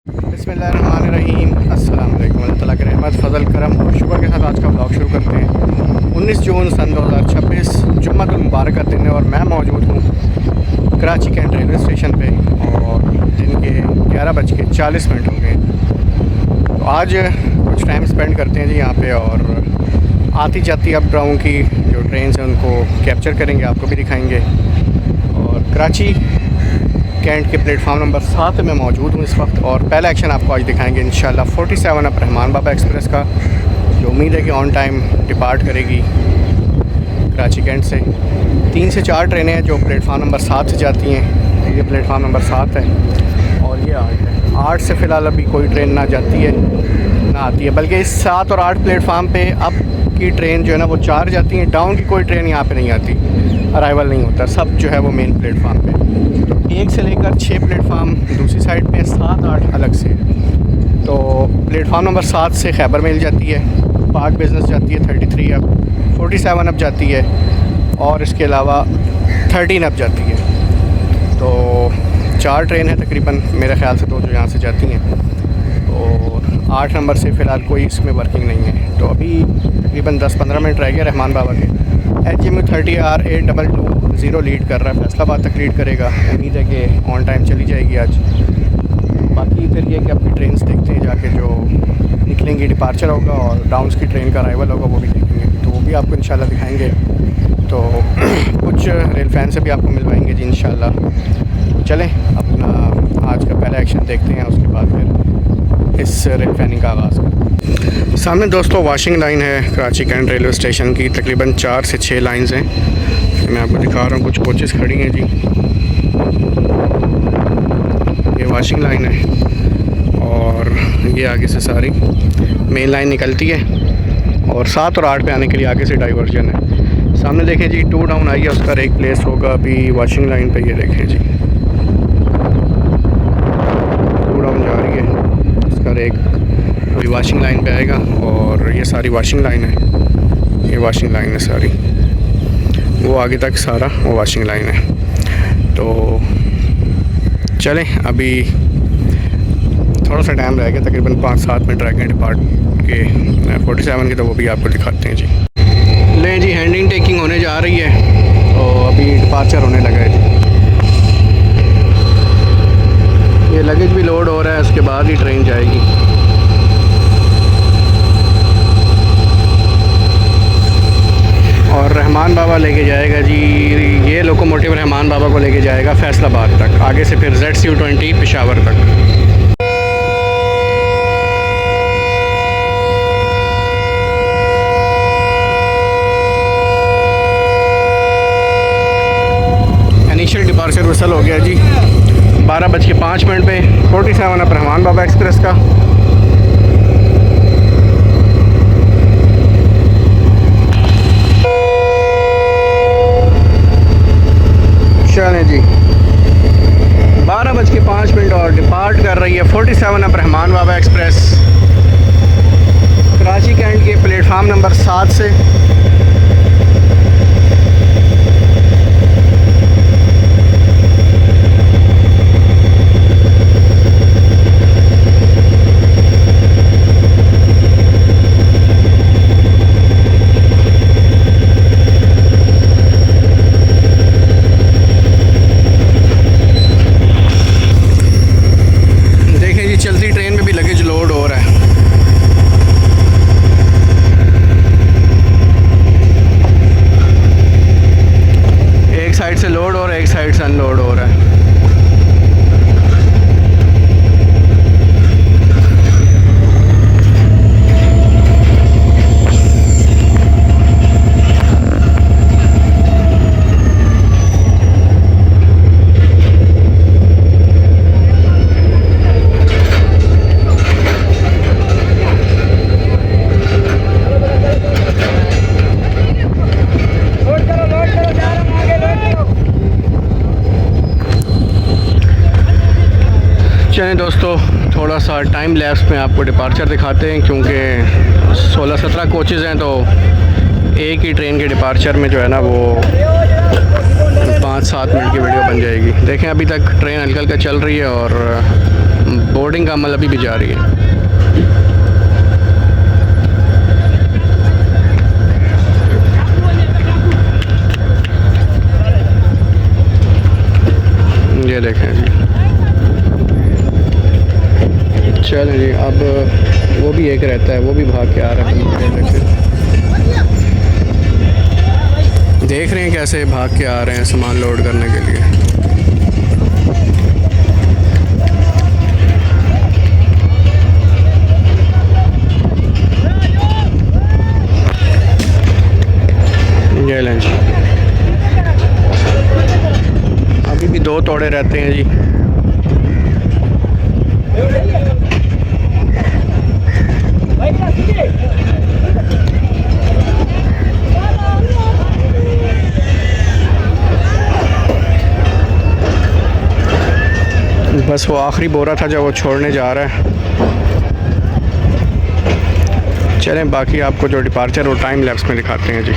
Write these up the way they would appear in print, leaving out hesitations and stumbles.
बिस्मिल्लाहिर्रहमानिर्रहीम। अस्सलाम वालेकुम। अल्लाह ताला की रहमत फ़ज़ल करम और शुक्र के साथ आज का ब्लॉग शुरू करते हैं। 19 जून सन 2026 जुम्मतुल मुबारक का दिन है और मैं मौजूद हूँ कराची कैंट रेलवे स्टेशन पे और दिन के 11:40 हो गए। तो आज कुछ टाइम स्पेंड करते हैं जी यहाँ पे और आती जाती अप डाउन की जो ट्रेन हैं उनको कैप्चर करेंगे, आपको भी दिखाएंगे। और कराची कैंट के प्लेटफार्म नंबर 7 में मौजूद हूँ इस वक्त और पहला एक्शन आपको आज दिखाएंगे इंशाल्लाह 47 अप रहमान बाबा एक्सप्रेस का, जो उम्मीद है कि ऑन टाइम डिपार्ट करेगी कराची कैंट से। 3 से 4 ट्रेनें हैं जो प्लेटफार्म नंबर 7 से जाती हैं। ये प्लेटफार्म नंबर 7 है और ये 8 है। 8 से फ़िलहाल अभी कोई ट्रेन ना जाती है ना आती है, बल्कि इस 7 और 8 प्लेटफार्म पे अप की ट्रेन जो है ना वो 4 जाती हैं। डाउन की कोई ट्रेन यहाँ पे नहीं आती, अराइवल नहीं होता, सब जो है वो मेन प्लेटफार्म पे। 1 से लेकर 6 प्लेटफार्म दूसरी साइड पे, 7, 8 अलग से। तो प्लेटफार्म नंबर 7 से खैबर मेल जाती है, पार्क बिज़नेस जाती है 33 अप, 47 अप जाती है और इसके अलावा 13 अप जाती है। तो 4 ट्रेन है तकरीबन, मेरे ख़्याल से 2 जो यहाँ से जाती हैं और 8 नंबर से फ़िलहाल कोई इसमें वर्किंग नहीं है। तो अभी तकरीबन 10-15 मिनट रह गए रहमान बाबा के। HMU 30R8220 लीड कर रहा है, फैसलाबाद तक लीड करेगा। उम्मीद है कि ऑन टाइम चली जाएगी आज। बाकी फिर ये कि अपनी ट्रेन्स देखते हैं जाके, जो निकलेंगी डिपार्चर होगा और डाउन्स की ट्रेन का अराइवल होगा वो भी देखेंगे, तो वो भी आपको इंशाल्लाह दिखाएंगे। तो कुछ रेल फैन से भी आपको मिलवाएंगे जी इंशाल्लाह। चलें अपना आज का पहला एक्शन देखते हैं, उसके बाद फिर इस रेल फैनिंग का आगाज़ करते हैं। सामने दोस्तों वॉशिंग लाइन है कराची कैंट रेलवे स्टेशन की, तकरीबन 4 से 6 लाइन्स हैं। मैं आपको दिखा रहा हूँ, कुछ कोचेस खड़ी हैं जी। ये वॉशिंग लाइन है और ये आगे से सारी मेन लाइन निकलती है और 7 और 8 पे आने के लिए आगे से डाइवर्जन है। सामने देखें जी 2 डाउन आई है, उसका एक प्लेस होगा अभी वॉशिंग लाइन पे। ये देखें जी 2 डाउन जा रही है, उसका एक अभी वॉशिंग लाइन पे आएगा और ये सारी वॉशिंग लाइन है। ये वॉशिंग लाइन है सारी, वो आगे तक सारा वो वॉशिंग लाइन है। तो चलें अभी थोड़ा सा टाइम रह गया, तकरीबन 5-7 मिनट रह गए डिपार्ट के 47 के, तो वो भी आपको दिखाते हैं जी। लें जी हैंडिंग टेकिंग होने जा रही है, तो अभी डिपार्चर होने लगा है जी। ये लगेज भी लोड हो रहा है, उसके बाद ही ट्रेन जाएगी। और रहमान बाबा लेके जाएगा जी, ये लोकोमोटिव रहमान बाबा को लेके जाएगा फैसलाबाद तक, आगे से फिर ZCU20 पेशावर तक। इनिशियल डिपार्चर वसल हो गया जी 12:05 पे 47 अप रहमान बाबा एक्सप्रेस का। चलें जी 12:05 और डिपार्ट कर रही है 47 अप रहमान बाबा एक्सप्रेस कराची कैंट के प्लेटफार्म नंबर 7 से। चलती ट्रेन में भी लगेज लोड हो रहा है। एक साइड से लोड हो रहा है, एक साइड से अनलोड हो रहा है। चलें दोस्तों, थोड़ा सा टाइम लैप्स में आपको डिपार्चर दिखाते हैं, क्योंकि 16-17 कोचेज़ हैं, तो एक ही ट्रेन के डिपार्चर में जो है ना वो 5-7 मिनट की वीडियो बन जाएगी। देखें अभी तक ट्रेन हल्का हल्का चल रही है और बोर्डिंग का अमल अभी भी जारी है। ये देखें जी, चलें जी। अब वो भी एक रहता है, वो भी भाग के आ रहा है। देख रहे हैं कैसे भाग के आ रहे हैं सामान लोड करने के लिए। ये लें जी, अभी भी 2 तोड़े रहते हैं जी। बस वो आखिरी बोरा था जो वो छोड़ने जा रहा है। चलें, बाकी आपको जो डिपार्चर वो टाइम लैप्स में दिखाते हैं जी।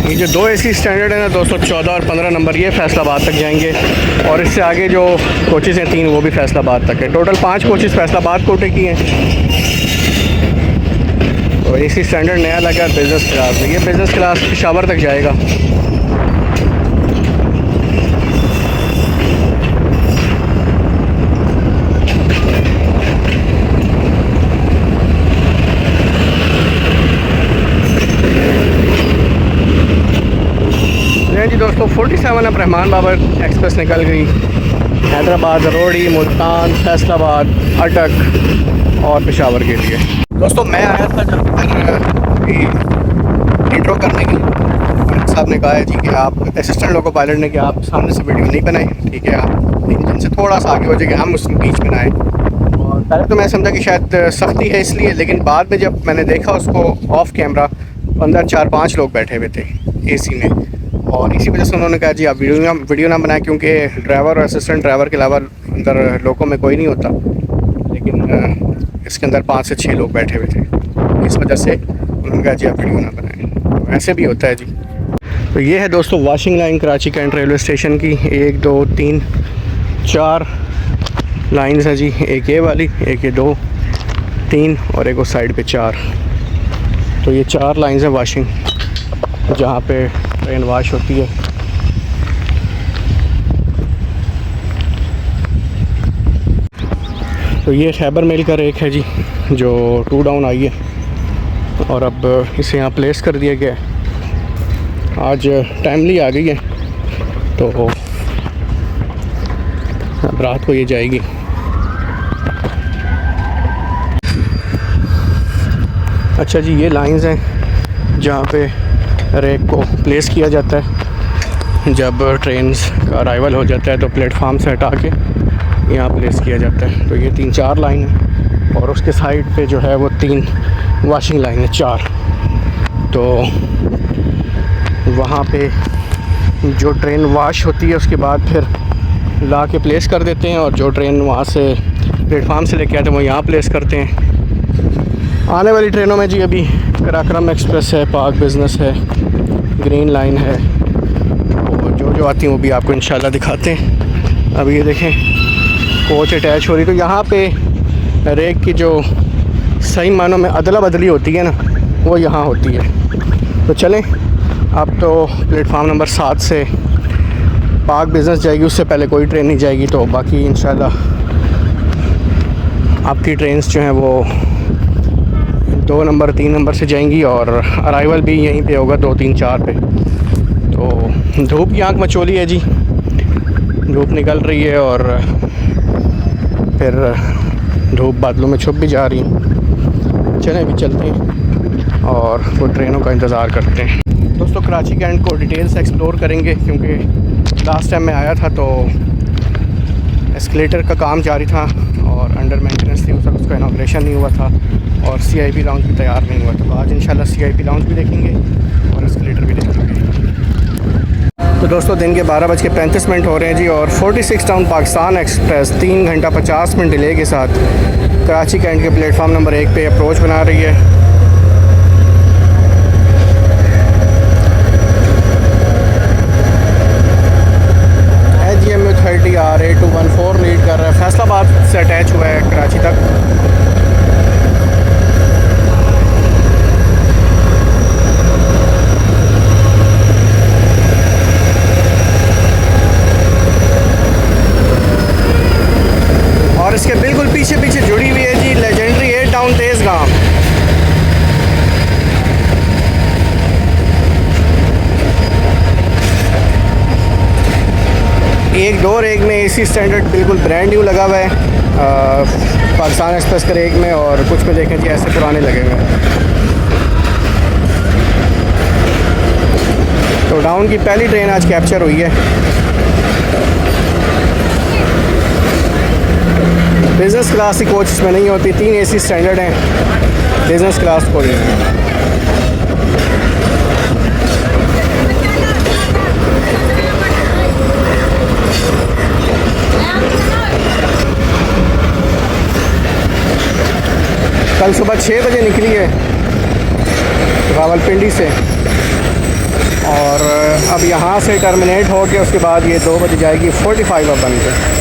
ये जो 2 AC स्टैंडर्ड है ना 214 और 15 नंबर, ये फैसलाबाद तक जाएंगे। और इससे आगे जो कोचेज़ हैं 3, वो भी फैसलाबाद तक है। टोटल 5 कोचेज़ फैसलाबाद कोटे की हैं। तो AC स्टैंडर्ड नया लगा बिज़नेस क्लास, ये बिज़नेस क्लास पेशावर तक जाएगा। जी दोस्तों, 47 अब रहमान बाबर एक्सप्रेस निकल गई हैदराबाद, रोड़ी, मुल्तान, फैसलाबाद, अटक और पेशावर के लिए। दोस्तों मैं आया था जब इंट्रो करने के लिए, साहब ने कहा है जी कि आप असिस्टेंट लोको पायलट ने कि आप सामने से वीडियो नहीं बनाए, ठीक है, आप इंजन से थोड़ा सा आगे हो जाए कि हम उसमें बीच में आए। और पहले तो मैं समझा कि शायद सख्ती है इसलिए, लेकिन बाद में जब मैंने देखा उसको ऑफ कैमरा, अंदर 4-5 लोग बैठे हुए थे AC में, और इसी वजह से उन्होंने कहा जी आप वीडियो ना बनाएं, क्योंकि ड्राइवर और असिस्टेंट ड्राइवर के अलावा अंदर लोगों में कोई नहीं होता। लेकिन इसके अंदर 5 से 6 लोग बैठे हुए थे, इस वजह से उन्होंने कहा जी आप वीडियो ना बनाएं। ऐसे भी होता है जी। तो ये है दोस्तों washing line Karachi cantt railway station की। 1 2 3 4 लाइन्स है जी। एक ये वाली, एक ये 2 3 और एक उस साइड पे 4। तो ये 4 लाइन्स हैं वॉशिंग, जहाँ पे ट्रेन वाश होती है। तो ये खैबर मेल का रेक है जी, जो 2 डाउन आई है और अब इसे यहाँ प्लेस कर दिया गया है। आज टाइमली आ गई है, तो अब रात को ये जाएगी। अच्छा जी, ये लाइंस हैं जहाँ पे रेक को प्लेस किया जाता है। जब ट्रेन्स का अराइवल हो जाता है तो प्लेटफार्म से हटा के यहाँ प्लेस किया जाता है। तो ये 3-4 लाइन है और उसके साइड पे जो है वो 3 वॉशिंग लाइन है, 4। तो वहाँ पे जो ट्रेन वॉश होती है उसके बाद फिर ला के प्लेस कर देते हैं, और जो ट्रेन वहाँ से प्लेटफार्म से लेके आते हैं वो यहाँ प्लेस करते हैं। आने वाली ट्रेनों में जी अभी कराक्रम एक्सप्रेस है, पाक बिज़नेस है, ग्रीन लाइन है, और जो आती हैं वो भी आपको इंशाल्लाह दिखाते हैं। अब ये देखें कोच अटैच हो रही, तो यहाँ पे रेक की जो सही मानों में अदला बदली होती है ना, वो यहाँ होती है। तो चलें, अब तो प्लेटफार्म नंबर 7 से पाक बिज़नेस जाएगी, उससे पहले कोई ट्रेन नहीं जाएगी। तो बाकी इंशाल्लाह आपकी ट्रेन्स जो हैं वो 2 नंबर 3 नंबर से जाएंगी, और अराइवल भी यहीं पे होगा 2 3 4 पे। तो धूप की आँख मचोली है जी, धूप निकल रही है और फिर धूप बादलों में छुप भी जा रही। चलें अभी चलते हैं और वो ट्रेनों का इंतज़ार करते हैं। दोस्तों कराची कैंट को डिटेल से एक्सप्लोर करेंगे क्योंकि लास्ट टाइम मैं आया था तो एस्केलेटर का काम जारी था और अंडर मेंटेनेंस थी, उस वक्त उसका इनॉग्रेशन नहीं हुआ था और CIP लाउंज भी तैयार नहीं हुआ था। तो आज इंशाल्लाह CIP लाउंज भी देखेंगे और एस्केलेटर भी देखेंगे। तो दोस्तों दिन के 12:35 हो रहे हैं जी और 46 टाउन पाकिस्तान एक्सप्रेस 3 घंटा 50 मिनट डिले के साथ कराची कैंट के प्लेटफार्म नंबर 1 पे अप्रोच बना रही है। GMU 30 R8214 लीड कर रहा है, फैसलाबाद से अटैच हुआ है कराची तक। और इसके बिल्कुल पीछे पीछे जुड़ी हुई है जी लेजेंडरी 8 टाउन तेज़गाम। एक दो रेक में AC स्टैंडर्ड बिल्कुल ब्रांड न्यू लगा हुआ है पाकिस्तान एक्सप्रेस के रेक में, और कुछ में देखें जी ऐसे पुराने लगे हुए हैं। तो डाउन की पहली ट्रेन आज कैप्चर हुई है। बिज़नेस क्लास की कोच इसमें नहीं होती, 3 AC स्टैंडर्ड हैं बिज़नेस क्लास को ही। कल सुबह 6 बजे निकली है रावलपिंडी से और अब यहाँ से टर्मिनेट हो के उसके बाद ये 2 बजे जाएगी 45 अब बन के।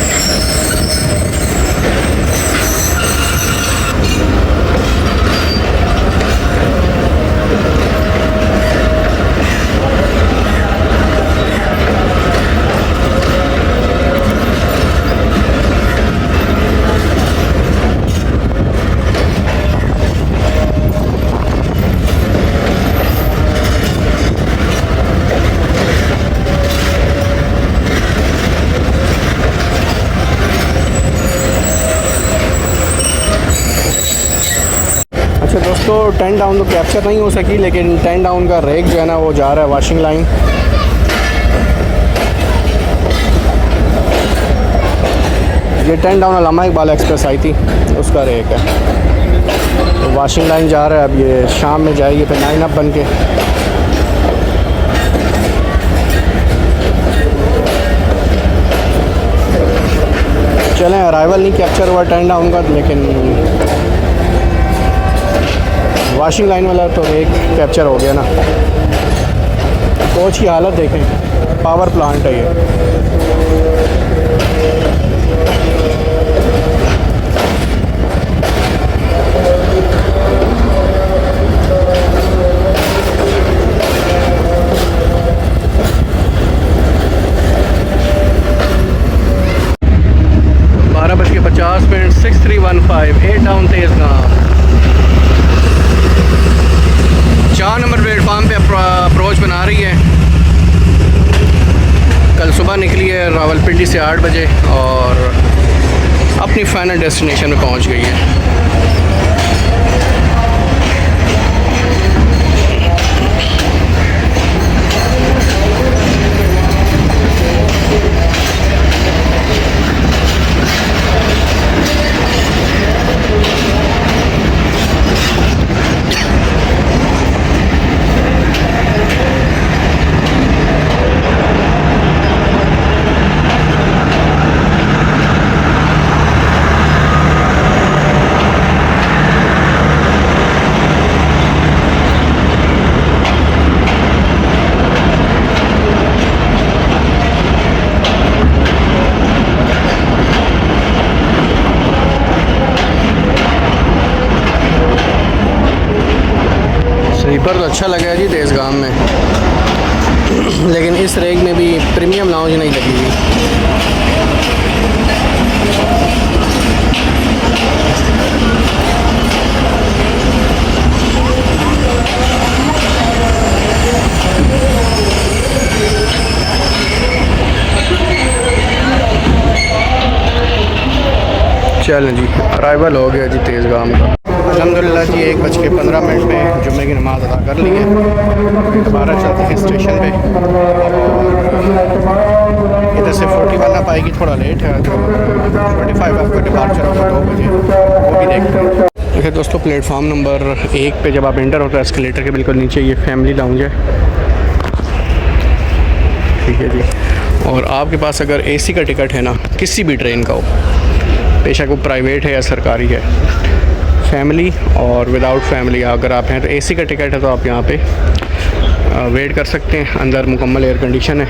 अच्छा दोस्तों 10 डाउन तो कैप्चर नहीं हो सकी, लेकिन 10 डाउन का रेक जो है ना वो जा रहा है वाशिंग लाइन। ये 10 डाउन अल्लामा इकबाल एक्सप्रेस आई थी उसका रेक है, तो वाशिंग लाइन जा रहा है। अब ये शाम में जाएगी फिर 9 अप बन के। चलें अराइवल नहीं कैप्चर हुआ 10 डाउन का, लेकिन वाशिंग लाइन वाला तो एक कैप्चर हो गया ना। कोच की हालत देखें, पावर प्लांट है ये। .50 6315 8 डाउन तेज़गाम 4 नंबर प्लेटफार्म पे अप्रोच बना रही है। कल सुबह निकली है रावलपिंडी से 8 बजे और अपनी फाइनल डेस्टिनेशन में पहुंच गई है। स्लीपर तो अच्छा लगा है जी तेज़गाम में, लेकिन इस रेक में भी प्रीमियम लाउंज नहीं लगी हुई। चलें जी अराइवल हो गया जी तेज़गाम का। अल्हम्दुलिल्लाह जी 1:15 पे जुम्मे की नमाज़ अदा कर ली है। दोबारा चलते हैं स्टेशन पे। इधर से 41 आ पाएगी, थोड़ा लेट है, तो 45 आपका डिपार्चर होगा 2 बजे, वो भी देखते हैं। देखिए दोस्तों, प्लेटफार्म नंबर 1 पे जब आप एंटर होते हैं एस्केलेटर के बिल्कुल नीचे ये फैमिली लाउंज है, ठीक है जी। और आपके पास अगर एसी का टिकट है ना, किसी भी ट्रेन का हो, बेशक वो प्राइवेट है या सरकारी है, फैमिली और विदाउट फैमिली अगर आप हैं तो एसी का टिकट है तो आप यहाँ पे वेट कर सकते हैं। अंदर मुकम्मल एयर कंडीशन है,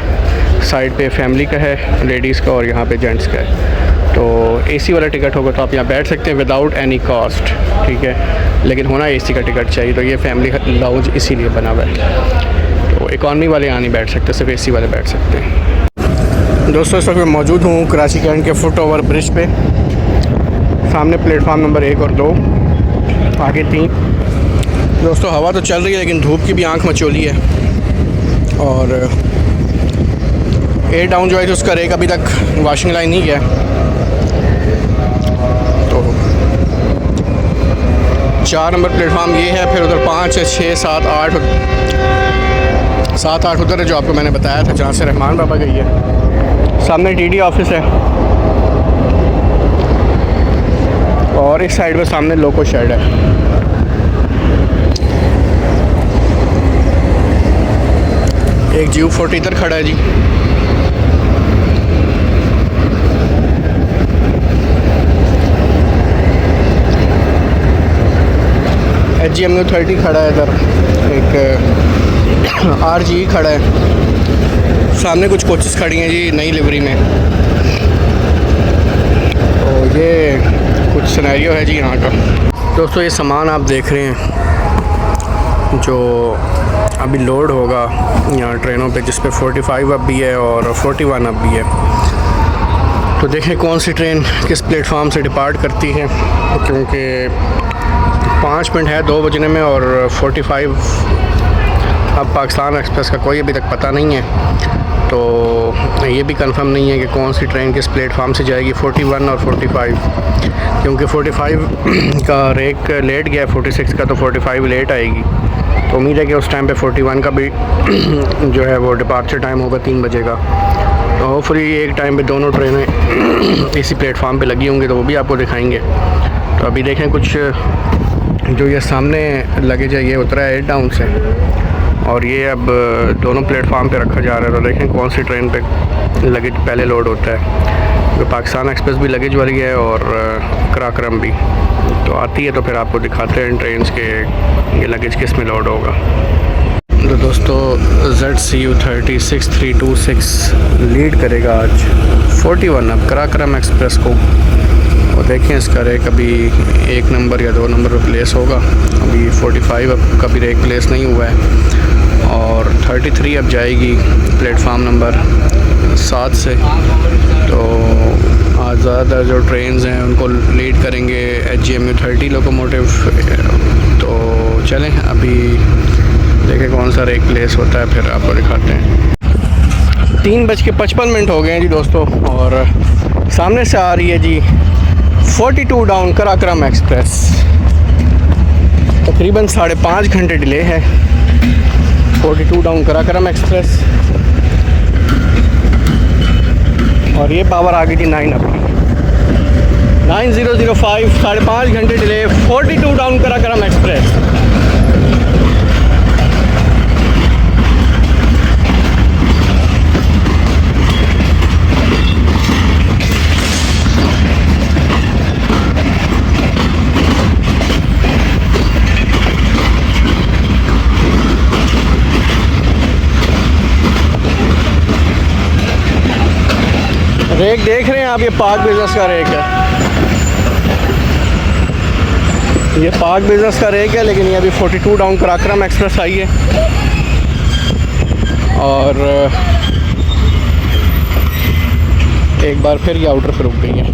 साइड पे फैमिली का है, लेडीज़ का, और यहाँ पे जेंट्स का है। तो एसी वाला टिकट होगा तो आप यहाँ बैठ सकते हैं विदाउट एनी कॉस्ट, ठीक है। लेकिन होना एसी का टिकट चाहिए, तो ये फैमिली लाउंज इसीलिए बना हुआ है। तो इकॉनमी वाले यहाँ नहीं बैठ सकते, सिर्फ एसी वाले बैठ सकते हैं। दोस्तों, इस वक्त मैं मौजूद हूँ कराची कैंट के फुट ओवर ब्रिज पे। सामने प्लेटफार्म नंबर 1 और 2, आगे 3। दोस्तों, हवा तो चल रही है लेकिन धूप की भी आंख मचोली है। और एयर डाउन जो है उसका रेक अभी तक वॉशिंग लाइन नहीं गया। तो 4 नंबर प्लेटफार्म ये है, फिर उधर 5 है, 6, 7, 8 उधर है जो आपको मैंने बताया था, जहाँ से रहमान बाबा गई है। सामने टीडी ऑफिस है और इस साइड में सामने लोको शेड है। एक जीव 40 इधर खड़ा है जी। HGMU 30 खड़ा है इधर, एक RG खड़ा है। सामने कुछ कोचेस खड़ी हैं जी नई लिवरी में। तो ये कुछ सिनेरियो है जी यहाँ का। दोस्तों, ये सामान आप देख रहे हैं जो अभी लोड होगा यहाँ ट्रेनों पे, जिस पे 45 अब भी है और 41 अब भी है। तो देखें कौन सी ट्रेन किस प्लेटफार्म से डिपार्ट करती है, क्योंकि 5 मिनट है 2 बजने में और 45 अब पाकिस्तान एक्सप्रेस का कोई अभी तक पता नहीं है। तो ये भी कंफर्म नहीं है कि कौन सी ट्रेन किस प्लेटफार्म से जाएगी, 41 और 45, क्योंकि 45 का रेक लेट गया है, 46 का तो 45 लेट आएगी। तो उम्मीद है कि उस टाइम पे 41 का भी जो है वो डिपार्चर टाइम होगा 3 बजे का। तो होपफुली एक टाइम पे दोनों ट्रेनें इसी प्लेटफार्म पे लगी होंगी, तो वो भी आपको दिखाएंगे। तो अभी देखें कुछ जो ये सामने लगेज है ये उतरा है डाउन से, और ये अब दोनों प्लेटफार्म पे रखा जा रहा है। तो देखें कौन सी ट्रेन पे लगेज पहले लोड होता है। तो पाकिस्तान एक्सप्रेस भी लगेज वाली है और कराक्रम भी। तो आती है तो फिर आपको दिखाते हैं ट्रेन के ये लगेज किस में लोड होगा। तो दोस्तों, ZCU 36-326 लीड करेगा आज 41 अब कराक्रम एक्सप्रेस को। और देखें इसका रेक अभी 1 नंबर या 2 नंबर पर प्लेस होगा। अभी 45 अब कभी रेक प्लेस नहीं हुआ है। और 33 अब जाएगी प्लेटफार्म नंबर 7 से। तो आज ज़्यादातर जो ट्रेन्स हैं उनको लीड करेंगे HGMU 30 लोकोमोटिव। तो चलें अभी देखें कौन सा रेक प्लेस होता है, फिर आपको दिखाते हैं। 3:55 हो गए हैं जी दोस्तों, और सामने से आ रही है जी 42 डाउन कराक्रम एक्सप्रेस। तकरीबन 5.5 घंटे डिले है 42 डाउन कराक्रम एक्सप्रेस। और ये पावर आ गई थी 9 अप 9005, 5.5 घंटे delay 42 down Karakoram express. Rake देख रहे हैं आप, ये पाक बिजनेस का रेक है। ये पाक बिजनेस का रेक है, लेकिन ये अभी 42 डाउन कराक्रम एक्सप्रेस आई है। और एक बार फिर ये आउटर पर रुक गई है।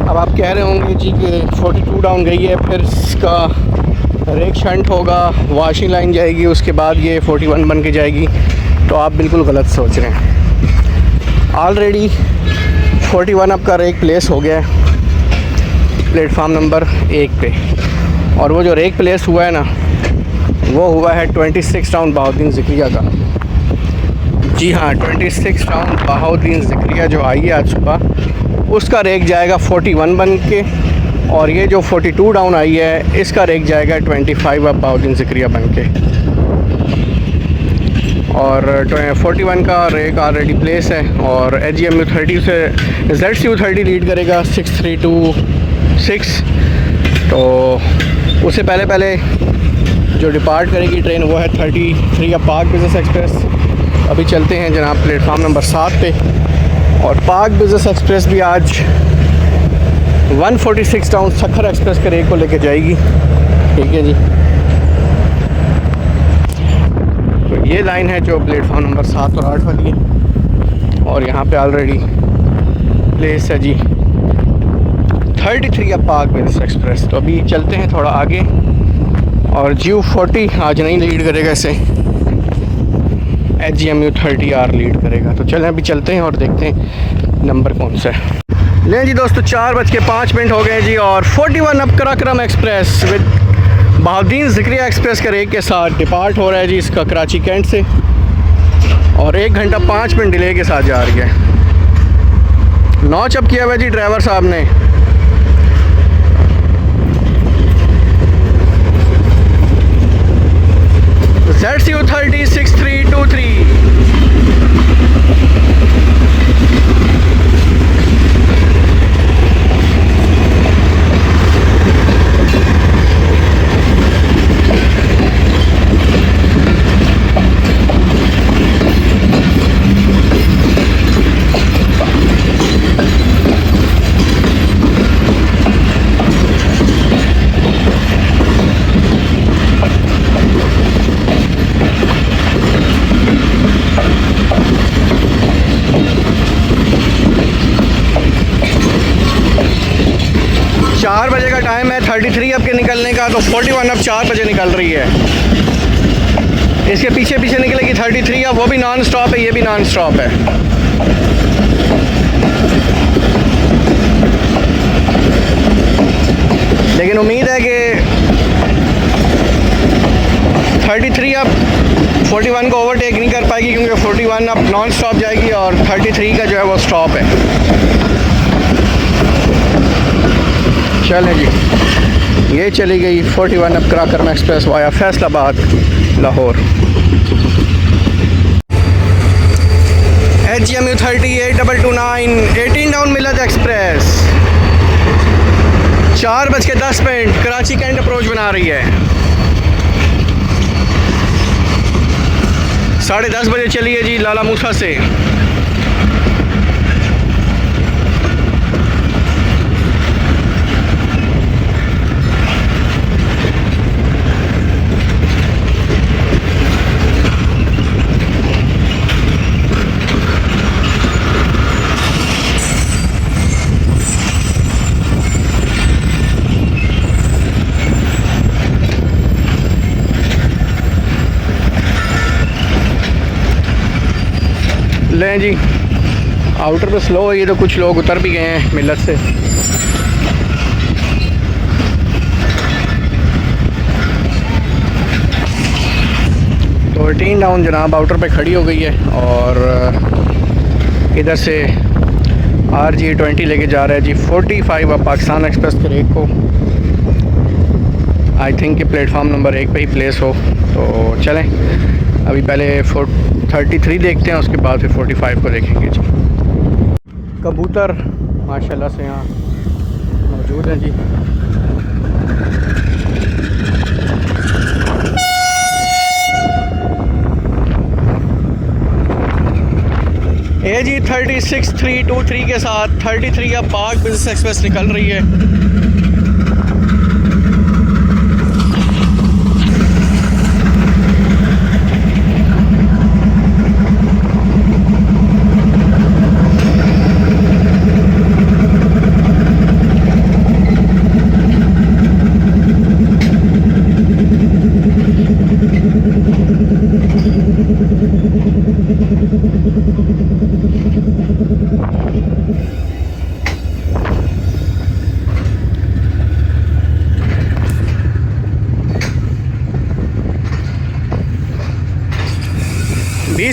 अब आप कह रहे होंगे जी कि 42 डाउन गई है, फिर इसका रेक शंट होगा, वॉशिंग लाइन जाएगी, उसके बाद ये 41 बन के जाएगी। तो आप बिल्कुल गलत सोच रहे हैं। ऑलरेडी 41 अप का रेक प्लेस हो गया है प्लेटफार्म नंबर 1 पे, और वो जो रेक प्लेस हुआ है ना वो हुआ है 26 टाउन बहाउद्दीन ज़िक्रिया का। जी हाँ, 26 टाउन बहाउद्दीन ज़िक्रिया जो आई है आज सुबह, उसका रेक जाएगा 41 बन के, और ये जो 42 डाउन आई है इसका रेक जाएगा 25 अब बहाउद्दीन ज़िक्रिया बन के। और 41 का रेक ऑलरेडी प्लेस है, और AGMU 30 से ZCU 30 लीड करेगा 6326। तो उससे पहले जो डिपार्ट करेगी ट्रेन वो है 33 या पार्क बिज़नेस एक्सप्रेस। अभी चलते हैं जनाब प्लेटफार्म नंबर 7 पे, और पार्क बिज़नेस एक्सप्रेस भी आज 146 टाउन सखर एक्सप्रेस के रेक को लेके जाएगी। ठीक है जी, तो ये लाइन है जो प्लेटफार्म नंबर 7 और 8 वाली है, और यहाँ पे ऑलरेडी प्लेस है जी 33 या पार्क बिज़नेस एक्सप्रेस। तो अभी चलते हैं थोड़ा आगे, और GU 40 आज नहीं लीड करेगा इसे, AGMU 30R लीड करेगा। तो चलें अभी चलते हैं और देखते हैं नंबर कौन सा है। लें जी दोस्तों, 4:05 हो गए जी, और 41 up Karakoram express with Bahauddin Zakaria express के रेक के साथ डिपार्ट हो रहा है जी इसका कराची कैंट से, और 1 घंटा 5 मिनट डिले के साथ जा रही है। नॉच अप किया हुआ जी ड्राइवर साहब ने। ZCU 30 6323। चार बजे का टाइम है 33 अब के निकलने का, तो 41 अब 4 बजे निकल रही है। इसके पीछे पीछे निकलेगी 33 अब, वो भी नॉन स्टॉप है, ये भी नॉन स्टॉप है। लेकिन उम्मीद है कि 33 अब 41 को ओवरटेक नहीं कर पाएगी, क्योंकि 41 अब नॉन स्टॉप जाएगी और 33 का जो है वो स्टॉप है। चलें जी, ये चली गई 41 up Karakoram express via Faisalabad Lahore. AGMU 30 8229 18 down मिलत एक्सप्रेस 4:10 कराची कैंट अप्रोच बना रही है। 10:30 बजे चली है जी लाला मूसा से। लें जी, आउटर पे स्लो है ये, तो कुछ लोग उतर भी गए हैं मिलत से। तो 18 डाउन जनाब आउटर पे खड़ी हो गई है, और इधर से RG 20 लेके जा रहा है जी 45 अब पाकिस्तान एक्सप्रेस के रेक को। आई थिंक कि प्लेटफार्म नंबर 1 पे ही प्लेस हो। तो चलें अभी पहले 33 देखते हैं, उसके बाद फिर 45 को देखेंगे जी। कबूतर माशाल्लाह से यहाँ मौजूद हैं जी। AG 36323 के साथ 33 अब पार्क बिज़नेस एक्सप्रेस निकल रही है।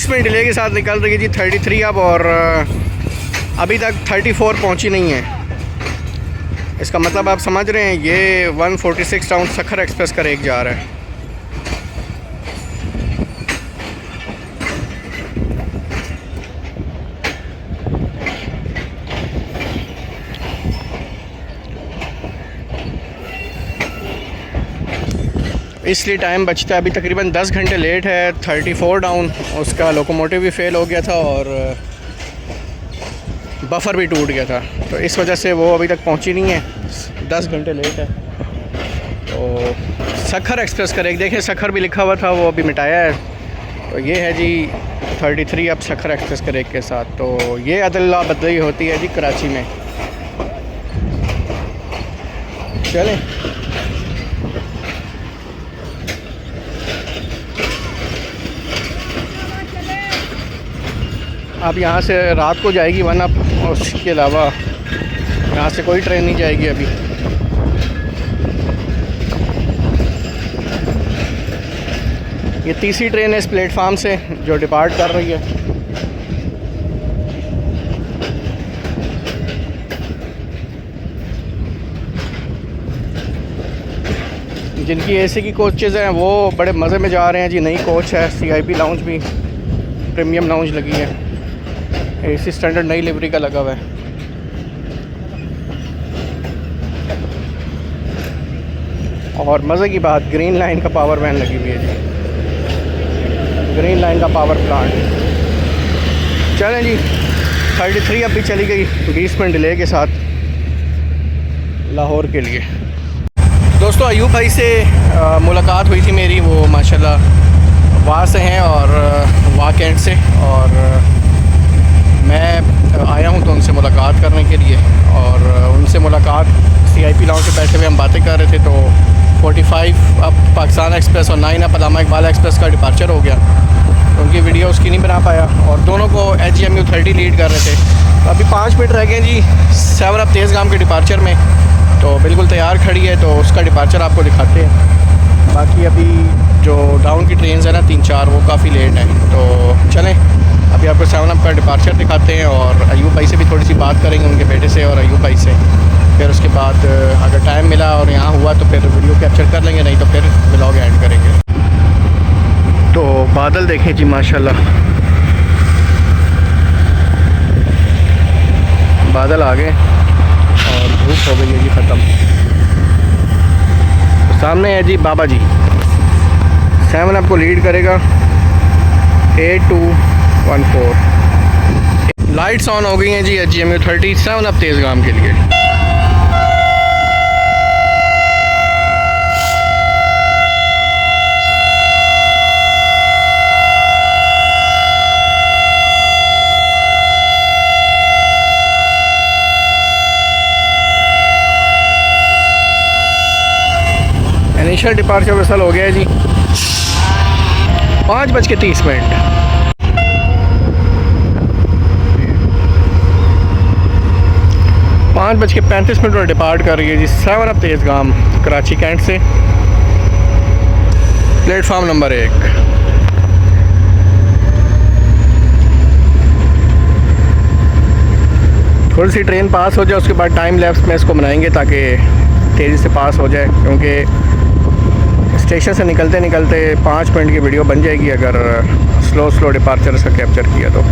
20 मिनट डिले के साथ निकल रही है जी 33 अब, और अभी तक 34 पहुंची नहीं है। इसका मतलब आप समझ रहे हैं ये 146 टाउन सखर एक्सप्रेस का रेक जा रहा है। इसलिए टाइम बचता है। अभी तकरीबन 10 घंटे लेट है। 34 डाउन, उसका लोकोमोटिव भी फेल हो गया था और बफ़र भी टूट गया था, तो इस वजह से वो अभी तक पहुंची नहीं है, 10 घंटे लेट है। तो सखर एक्सप्रेस का रेक देखें, सखर भी लिखा हुआ था, वो अभी मिटाया है। तो ये है जी 33 अब सखर एक्सप्रेस के रेक के साथ। तो ये अदला बदली होती है जी कराची में। चलें अब यहाँ से रात को जाएगी, वरना उसके अलावा यहाँ से कोई ट्रेन नहीं जाएगी अभी। ये तीसरी ट्रेन है इस प्लेटफार्म से जो डिपार्ट कर रही है। जिनकी एसी की कोचेज़ हैं वो बड़े मज़े में जा रहे हैं जी। नई कोच है, CIP लाउंज भी प्रीमियम लाउंज लगी है, AC स्टैंडर्ड नई लिवरी का लगा हुआ है। और मज़े की बात, ग्रीन लाइन का पावर वैन लगी हुई है जी, ग्रीन लाइन का पावर प्लांट। चलें जी 33 अब भी चली गई 20 मिनट डिले के साथ लाहौर के लिए। दोस्तों अयूब भाई से मुलाकात हुई थी मेरी, वो माशाल्लाह वहाँ से हैं और वाह कैंट से, और मैं आया हूँ तो उनसे मुलाकात करने के लिए। और उनसे मुलाकात CIP लाउंज पे बैठे हुए हम बातें कर रहे थे। तो 45 अब पाकिस्तान एक्सप्रेस और 9 अब अल्लामा इकबाल एक्सप्रेस का डिपार्चर हो गया, तो उनकी वीडियो उसकी नहीं बना पाया। और दोनों को HGMU 30 लीड कर रहे थे। तो अभी 5 मिनट रह गए जी 7 अब तेज़गाम के डिपार्चर में, तो बिल्कुल तैयार खड़ी है, तो उसका डिपार्चर आपको दिखाते हैं। बाकी अभी जो डाउन की ट्रेन है ना 3-4, वो काफ़ी लेट है। तो चलें अभी आपको 7 अब का डिपार्चर दिखाते हैं, और अयूब भाई से भी थोड़ी सी बात करेंगे, उनके बेटे से और अयूब भाई से। फिर उसके बाद अगर टाइम मिला और यहाँ हुआ तो फिर वीडियो कैप्चर कर लेंगे, नहीं तो फिर व्लॉग एंड करेंगे। तो बादल देखें जी माशाल्लाह, बादल आ गए और धूप हो गई है जी ख़त्म। तो सामने है जी बाबा जी, 7 अब को लीड करेगा 8214। लाइट्स ऑन हो गई हैं जी HGMU 30 7 अब तेज़गाम के लिए। इनिशियल डिपार्चर वसल हो गया है जी 5:30। 5:35 पर डिपार्ट कर रही है जी 7 अब तेज़गाम कराची कैंट से, प्लेटफार्म नंबर 1। थोड़ी सी ट्रेन पास हो जाए, उसके बाद टाइम लैप्स में इसको बनाएंगे ताकि तेज़ी से पास हो जाए, क्योंकि स्टेशन से निकलते निकलते 5 मिनट की वीडियो बन जाएगी अगर स्लो डिपार्चर इसका कैप्चर किया तो।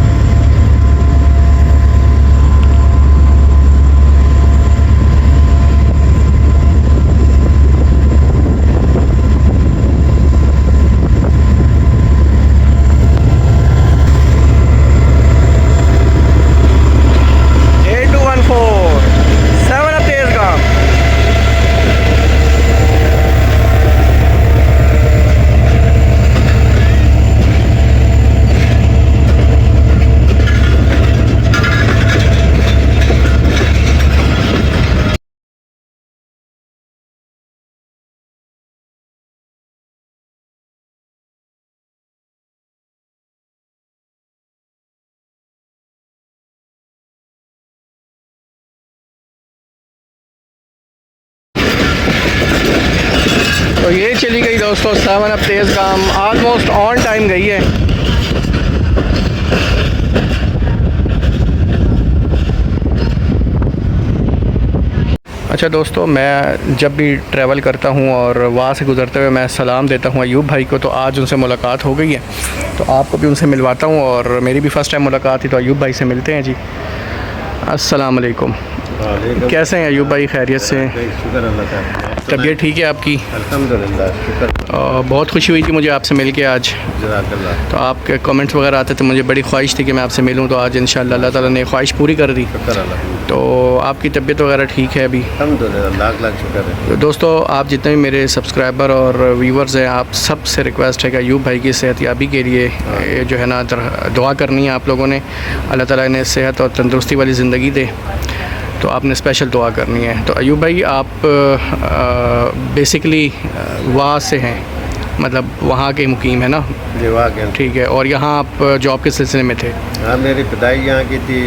तो ये चली गई दोस्तों 7 अब तेज़गाम, ऑलमोस्ट ऑन टाइम गई है। अच्छा दोस्तों, मैं जब भी ट्रैवल करता हूँ और वहाँ से गुज़रते हुए मैं सलाम देता हूँ अयूब भाई को, तो आज उनसे मुलाकात हो गई है, तो आपको भी उनसे मिलवाता हूँ। और मेरी भी फ़र्स्ट टाइम मुलाकात थी, तो अयूब भाई से मिलते हैं जी। अस्सलाम वालेकुम। कैसे हैं अयूब भाई, खैरियत से हैं? शुक्र अल्लाह का। तबीयत ठीक है आपकी? अल्हम्दुलिल्लाह, शुक्र। बहुत खुशी हुई थी मुझे आपसे मिल के आज। जज़ाकल्लाह। तो आपके कमेंट्स वगैरह आते थे, मुझे बड़ी ख्वाहिश थी कि मैं आपसे मिलूं, तो आज इंशाअल्लाह अल्लाह ताला ने ख्वाहिश पूरी कर दी। शुक्र अल्लाह। तो आपकी तबीयत वगैरह ठीक है अभी? अल्हम्दुलिल्लाह, लाख लाख शुक्र है। तो दोस्तों, आप जितने भी मेरे सब्सक्राइबर और व्यूवर्स हैं, आप सब से रिक्वेस्ट है कि अयूब भाई की सेहतयाबी के लिए ये जो है ना दुआ करनी है आप लोगों ने। अल्लाह ताला इन्हें सेहत और तंदुरुस्ती वाली ज़िंदगी दे, तो आपने स्पेशल दुआ करनी है। तो अयूब भाई, आप बेसिकली वहाँ से हैं, मतलब वहाँ के मुकीम है ना? जी, वहाँ के। ठीक है। और यहाँ आप जॉब के सिलसिले में थे? हाँ, मेरी पिताई यहाँ की थी,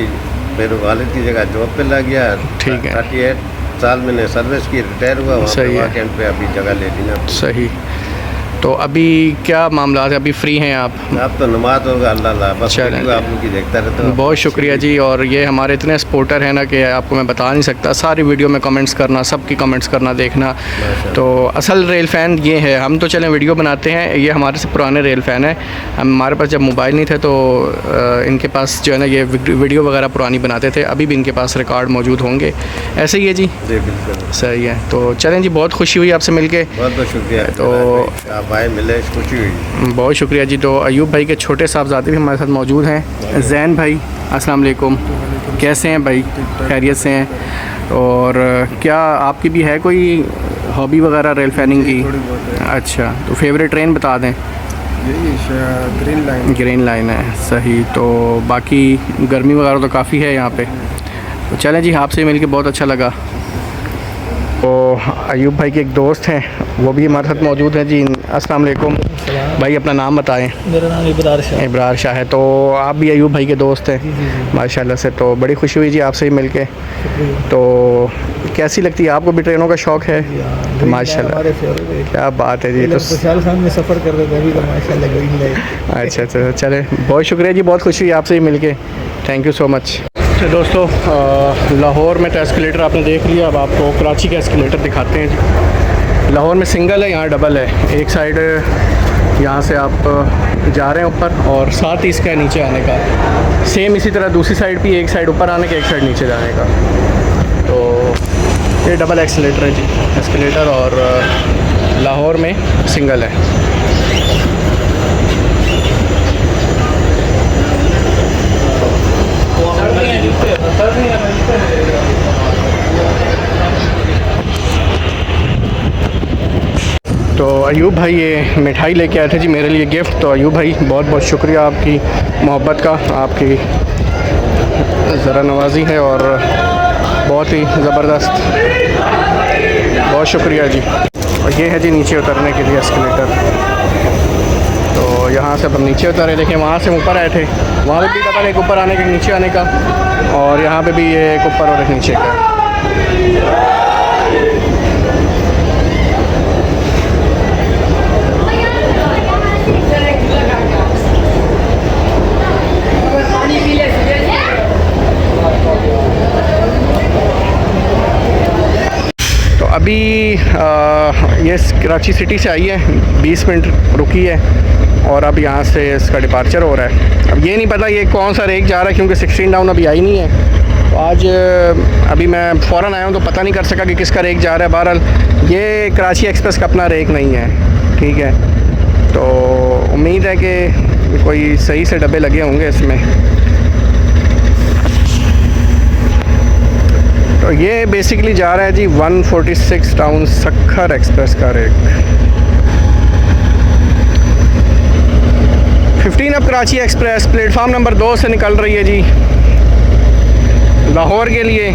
मेरे वालिद की जगह जॉब पे लग गया। ठीक है। 38 साल मैंने सर्विस की, रिटायर हुआ। वहाँ सही है। कैंप पे अभी जगह ले ली ना। सही। तो अभी क्या मामला है, अभी फ्री हैं आप? अब तो नमाज होगा, अल्लाह बस चलें। आप लोग की देखता रहता हूँ। बहुत शुक्रिया जी। और ये हमारे इतने सपोर्टर हैं ना कि आपको मैं बता नहीं सकता। सारी वीडियो में कमेंट्स करना, सबकी कमेंट्स करना, देखना। तो असल रेल फ़ैन ये है। हम तो चलें वीडियो बनाते हैं, ये हमारे से पुराने रेल फ़ैन हैं। हमारे पास जब मोबाइल नहीं थे तो इनके पास जो है ना ये वीडियो वगैरह पुरानी बनाते थे। अभी भी इनके पास रिकॉर्ड मौजूद होंगे। ऐसे ही है जी? जी बिल्कुल सही है। तो चलें जी, बहुत खुशी हुई आपसे मिल के। बहुत बहुत शुक्रिया। तो आप आए, मिले, खुशी हुई। बहुत शुक्रिया जी। तो अयूब भाई के छोटे साहबजादे भी हमारे साथ मौजूद हैं। ज़ैन भाई, अस्सलाम वालेकुम। कैसे हैं भाई, खैरियत से हैं? और क्या आपकी भी है कोई हॉबी वगैरह रेल फैनिंग की? अच्छा, तो फेवरेट ट्रेन बता दें। यही ग्रीन लाइन। ग्रीन लाइन है, सही। तो बाकी गर्मी वगैरह तो काफ़ी है यहाँ पे। तो चलें जी, आपसे मिल के बहुत अच्छा लगा। तो अयूब भाई के एक दोस्त हैं, वो भी हमारे साथ मौजूद हैं जी। अस्सलाम वालेकुम भाई, अपना नाम बताएं। मेरा नाम इब्रार शाह। इब्रार शाह है। तो आप भी अयूब भाई के दोस्त हैं? माशाल्लाह से। तो बड़ी खुशी हुई जी आपसे ही मिल के। तो कैसी लगती है आपको भी, ट्रेनों का शौक़ है? तो माशाल्लाह, क्या बात है जी। तो में सफ़र कर रहे थे अभी, तो माशाल्लाह ग्रीन लाइन। अच्छा अच्छा, चले, बहुत शुक्रिया जी, बहुत खुशी हुई आपसे ही मिल के। Thank you so much. तो दोस्तों, लाहौर में तो एस्केलेटर आपने देख लिया, अब आपको कराची का एस्केलेटर दिखाते हैं जी। लाहौर में सिंगल है, यहाँ डबल है। एक साइड यहाँ से आप जा रहे हैं ऊपर, और साथ ही इसका नीचे आने का। सेम इसी तरह दूसरी साइड भी, एक साइड ऊपर आने का, एक साइड नीचे जाने का। तो ये डबल एस्केलेटर है जी, एस्केलेटर। और लाहौर में सिंगल है। तो अयूब भाई ये मिठाई लेके आए थे जी मेरे लिए, गिफ्ट। तो अयूब भाई, बहुत बहुत शुक्रिया आपकी मोहब्बत का, आपकी ज़रा नवाजी है और बहुत ही ज़बरदस्त। बहुत शुक्रिया जी। और ये है जी नीचे उतरने के लिए एस्केलेटर। तो यहाँ से हम नीचे उतरे, देखें वहाँ से ऊपर आए थे, वहाँ पे भी डबल, एक ऊपर आने का, नीचे आने का। और यहाँ पे भी ये एक ऊपर और एक नीचे का। तो अभी ये कराची सिटी से आई है, 20 मिनट रुकी है, और अब यहाँ से इसका डिपार्चर हो रहा है। अब ये नहीं पता ये कौन सा रेक जा रहा है, क्योंकि 16 डाउन अभी आई नहीं है। तो आज अभी मैं फ़ौरन आया हूँ, तो पता नहीं कर सका कि किसका रेक जा रहा है। बहरहाल ये कराची एक्सप्रेस का अपना रेक नहीं है, ठीक है। तो उम्मीद है कि कोई सही से डब्बे लगे होंगे इसमें। तो ये बेसिकली जा रहा है जी 146 टाउन सक्खर एक्सप्रेस का रेक। 15 अब कराची एक्सप्रेस प्लेटफार्म नंबर 2 से निकल रही है जी लाहौर के लिए।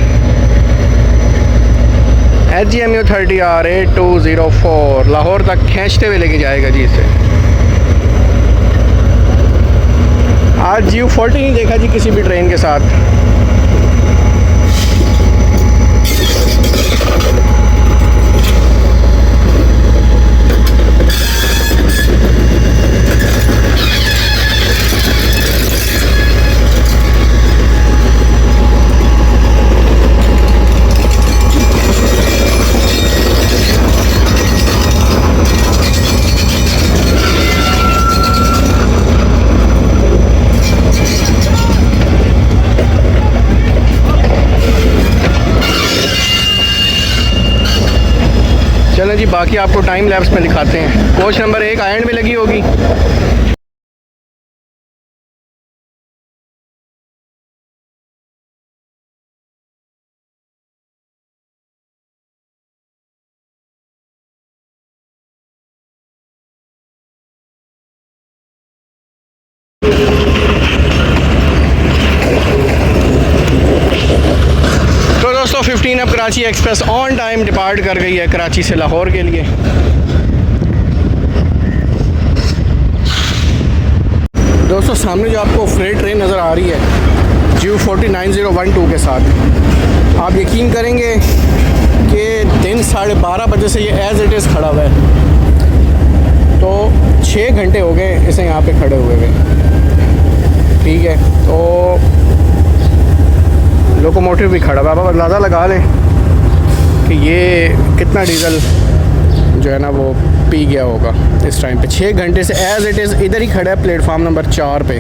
HGMU 30R 8204 लाहौर तक खींचते हुए लेके जाएगा जी इसे। आज U40 नहीं देखा जी किसी भी ट्रेन के साथ। चलें जी, बाकी आपको टाइम लैप्स में दिखाते हैं। कोच नंबर 1 आयरन में लगी होगी। तो दोस्तों 15 अब Karachi express on time depart कर गई है कराची से लाहौर के लिए। दोस्तों सामने जो आपको फ्रेट ट्रेन नज़र आ रही है GU409012 के साथ, आप यकीन करेंगे कि दिन 12:30 बजे से ये एज़ इट इज़ खड़ा हुआ है। तो 6 घंटे हो गए इसे यहाँ पे खड़े हुए हुए। ठीक है, तो लोकोमोटिव भी खड़ा हुआ है। अब अंदाज़ा लगा लें कि ये कितना डीज़ल जो है ना वो पी गया होगा इस टाइम पे। 6 घंटे से एज़ इट इज़ इधर ही खड़ा है प्लेटफार्म नंबर 4 पे,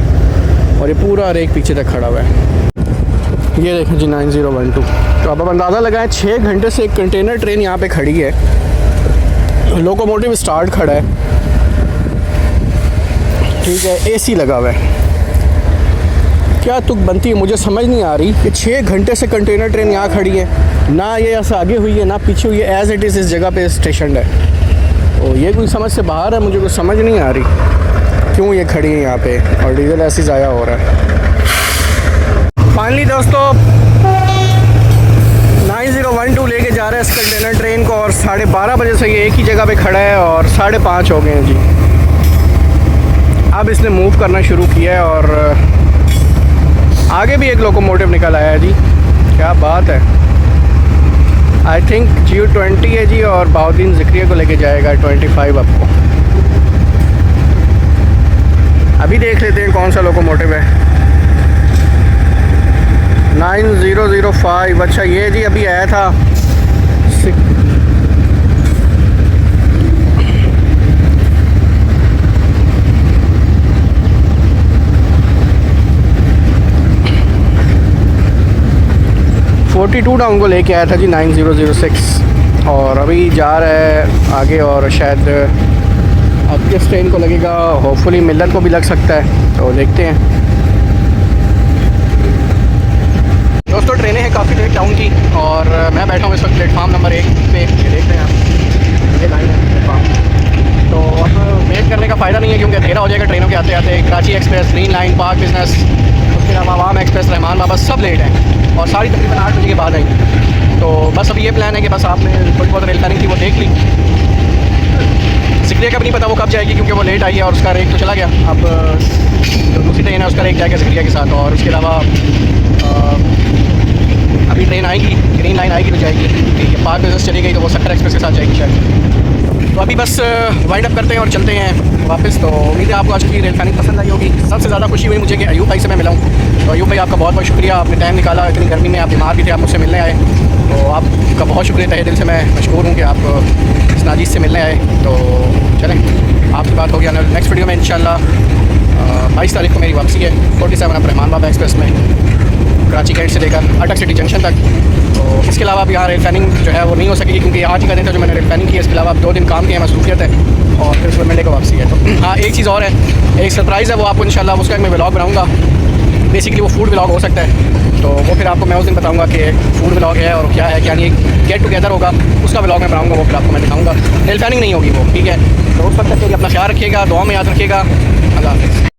और ये पूरा रेक पीछे तक खड़ा हुआ है। ये देखें जी 9012। तो अब अंदाज़ा लगाएं 6 घंटे से एक कंटेनर ट्रेन यहाँ पे खड़ी है, लोकोमोटिव स्टार्ट खड़ा है। ठीक है, एसी लगा हुआ है। क्या तुक बनती है, मुझे समझ नहीं आ रही कि 6 घंटे से कंटेनर ट्रेन यहाँ खड़ी है, ना ये ऐसा आगे हुई है ना पीछे हुई है, एज़ इट इज़ इस जगह पे स्टेशन है। तो ये कोई समझ से बाहर है, मुझे कुछ समझ नहीं आ रही क्यों ये खड़ी है यहाँ पे और डीजल ऐसे ज़ाया हो रहा है। फाइनली दोस्तों 9012 लेके जा रहा है इस कंटेनर ट्रेन को, और 12:30 बजे से ये एक ही जगह पे खड़ा है और 5:30 हो गए हैं जी। अब इसने मूव करना शुरू किया है और आगे भी एक लोकोमोटिव निकल आया है जी। क्या बात है। आई थिंक GU20 है जी, और बाउद्दीन ज़िक्रिया को लेके जाएगा 25 आपको। अभी देख लेते हैं कौन सा लोकोमोटिव है। 9005। अच्छा ये जी अभी आया था 42 डाउन को लेके आया था जी 9006, और अभी जा रहा है आगे। और शायद अब किस ट्रेन को लगेगा, होपफुली मिल्लत को भी लग सकता है, तो देखते हैं। दोस्तों ट्रेनें हैं काफ़ी लेट टाउन की, और मैं बैठा हूँ इस वक्त प्लेटफार्म नंबर 1 पे। देख रहे हैं आप, ये लाइन है प्लेटफार्म। तो अब वेट करने का फ़ायदा नहीं है क्योंकि अंधेरा हो जाएगा ट्रेनों के आते आते। Karachi express, green line, park business, उसके अलावा आवाम एक्सप्रेस, रहमान बाबा, सब लेट हैं और सारी तकरीबन 8 बजे के बाद आएंगी। तो बस अभी ये प्लान है कि बस आपने थोड़ी बहुत रेल प्लानिंग थी वो देख ली। ज़िक्रिया का भी नहीं पता वो कब जाएगी क्योंकि वो लेट आई है और उसका रेक तो चला गया। अब जो दूसरी ट्रेन है उसका रेक जाएगा ज़िक्रिया के साथ। और उसके अलावा अभी ट्रेन आएगी, ग्रीन लाइन आएगी तो जाएगी। ठीक है, पार्क बिजनेस चली गई तो वो सक्कर एक्सप्रेस के साथ जाएगी शायद। तो अभी बस वाइंड अप करते हैं और चलते हैं वापस। तो उम्मीद है आपको आज की रेल प्लानिंग पसंद आई होगी। सबसे ज़्यादा खुशी हुई मुझे कि अयूब भाई से मैं मिला हूँ। तो अयूब भाई आपका बहुत बहुत शुक्रिया, आपने टाइम निकाला। इतनी गर्मी में आप बीमार भी थे, आप मुझसे मिलने आए, तो आपका बहुत शुक्रिया। तहे दिल से मैं मशहूर हूँ कि आप इस नाजीज़ से मिलने आए। तो चलें, आपकी बात होगी नेक्स्ट वीडियो में इंशाल्लाह। 22 तारीख को मेरी वापसी है 47 अब रहमान बाबा एक्सप्रेस में, कराची गेट से लेकर अटक सिटी जंक्शन तक। तो इसके अलावा अब यहाँ रेल प्लानिंग जो है वो नहीं हो सकेगी क्योंकि आज ही का दिन था जो मैंने रेल प्लानिंग की है। इसके अलावा अब 2 दिन काम किए, मसरूफियत है, और फिर उसमें मंडे को वापसी है। तो हाँ, एक चीज़ और है, एक सरप्राइज़ है, वो आपको इंशाल्लाह उसका मैं व्लॉग बनाऊँगा। बेसिकली वो फूड व्लॉग हो सकता है, तो वो फिर आपको मैं उस दिन बताऊँगा कि फूड व्लॉग है और क्या है क्या नहीं। गेट टुगेदर होगा, उसका व्लॉग मैं बनाऊँगा, वो फिर आपको मैं दिखाऊँगा। रेल प्लानिंग नहीं होगी वो, ठीक है। तो उस वक्त तक के लिए अपना ख्याल रखिएगा, दुआ में याद रखिएगा। अल्लाह हाफ़िज़।